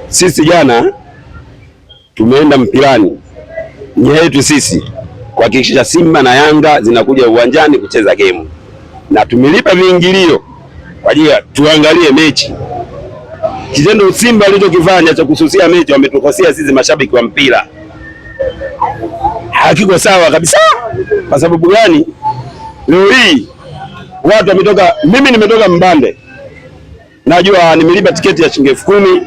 Sisi jana tumeenda mpirani, nia yetu sisi kuhakikisha Simba na Yanga zinakuja uwanjani kucheza game, na tumelipa viingilio kwa ajili tuangalie mechi. Kitendo Simba alichokifanya cha kususia mechi, wametukosea sisi mashabiki wa mpira, hakiko sawa kabisa. Kwa sababu gani? Leo hii watu wametoka, mimi nimetoka Mbande, najua nimelipa tiketi ya shilingi 10,000,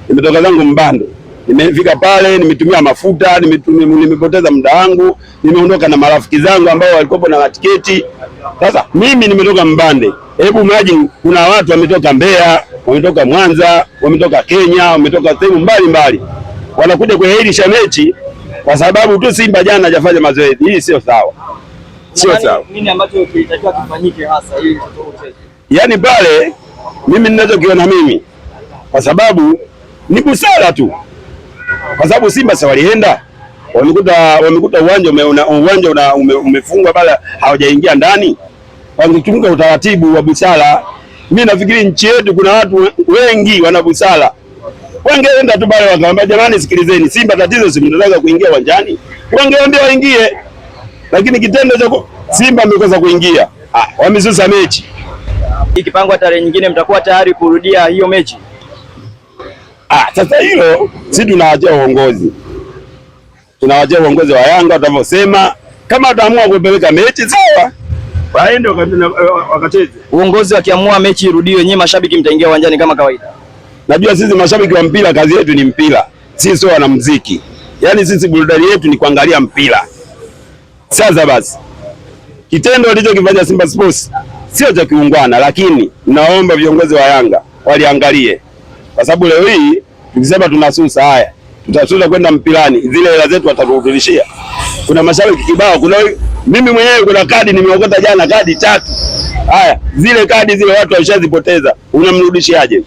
nimetoka zangu Mbande, nimefika pale, nimetumia mafuta, nimepoteza muda wangu, nimeondoka na marafiki zangu ambao walikuwa na tiketi. Sasa mimi nimetoka Mbande, hebu imagine kuna watu wametoka Mbeya, wametoka Mwanza, wametoka Kenya, wametoka sehemu mbalimbali, wanakuja kuahirisha mechi kwa sababu tu Simba jana hajafanya mazoezi. Hii sio sawa, sio sawa. Nini ambacho kilitakiwa kifanyike hasa ili tutoe? Yaani pale mimi ninachokiona mimi, kwa sababu ni busara tu, kwa sababu Simba sasa walienda wamekuta uwanja umefungwa bala hawajaingia ndani, wangetumika utaratibu wa busara. Mimi nafikiri nchi yetu kuna watu wengi wana busara, wangeenda tu pale wakaambia jamani, sikilizeni, Simba tatizo si mnataka kuingia uwanjani, wangeambia waingie. Lakini kitendo cha Simba amekosa kuingia, wamesusa mechi. Ikipangwa tarehe nyingine mtakuwa tayari kurudia hiyo mechi? Sasa hilo sisi tunawachia uongozi, wa Yanga watavyosema. Kama wataamua kupeleka mechi sawa, waende wakacheze. Uongozi wakiamua mechi irudiwe, nyinyi mashabiki mtaingia uwanjani kama kawaida? Najua sisi mashabiki wa mpira kazi yetu ni mpira, sisi sio wanamuziki. Yaani sisi burudani yetu ni kuangalia mpira. Sasa basi kitendo alichokifanya Simba Sports sio cha kiungwana, lakini naomba viongozi wa Yanga waliangalie, kwa sababu leo hii tukisema tunasusa, haya tutasusa kwenda mpirani, zile hela zetu wataturudishia. Kuna mashabiki kibao, kuna mimi mwenyewe kuna kadi nimeokota jana, kadi 3. Haya, zile kadi zile watu washazipoteza, unamrudishiaje?